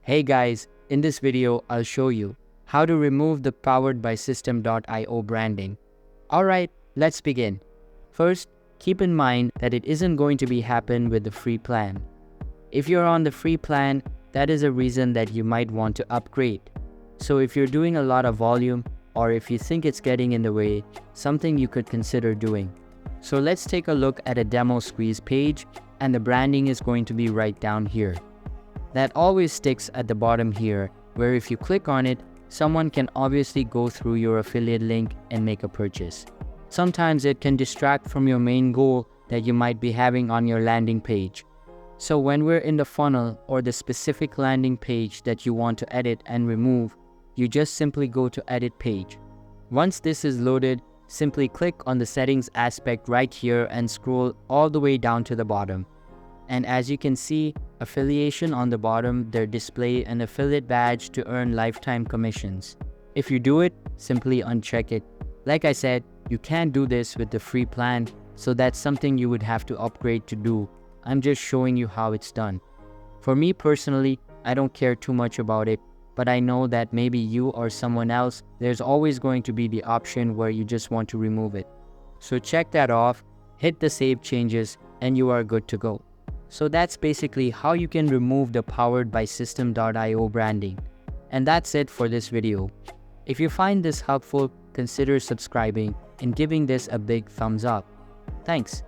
Hey guys, in this video I'll show you how to remove the powered by Systeme.io branding. Alright, let's begin. First, keep in mind that it isn't going to be happen with the free plan. If you're on the free plan, that is a reason that you might want to upgrade. So if you're doing a lot of volume, or if you think it's getting in the way, something you could consider doing. So let's take a look at a demo squeeze page, and the branding is going to be right down here. That always sticks at the bottom here, where if you click on it, someone can obviously go through your affiliate link and make a purchase. Sometimes it can distract from your main goal that you might be having on your landing page. So when we're in the funnel or the specific landing page that you want to edit and remove, you just simply go to edit page. Once this is loaded, simply click on the settings aspect right here and scroll all the way down to the bottom. And as you can see, affiliation on the bottom, they display an affiliate badge to earn lifetime commissions. If you do it, simply uncheck it. Like I said, you can't do this with the free plan, so that's something you would have to upgrade to do. I'm just showing you how it's done. For me personally, I don't care too much about it, but I know that maybe you or someone else, there's always going to be the option where you just want to remove it. So check that off, hit the save changes, and you are good to go. So that's basically how you can remove the powered by Systeme.io branding. And that's it for this video. If you find this helpful, consider subscribing and giving this a big thumbs up. Thanks.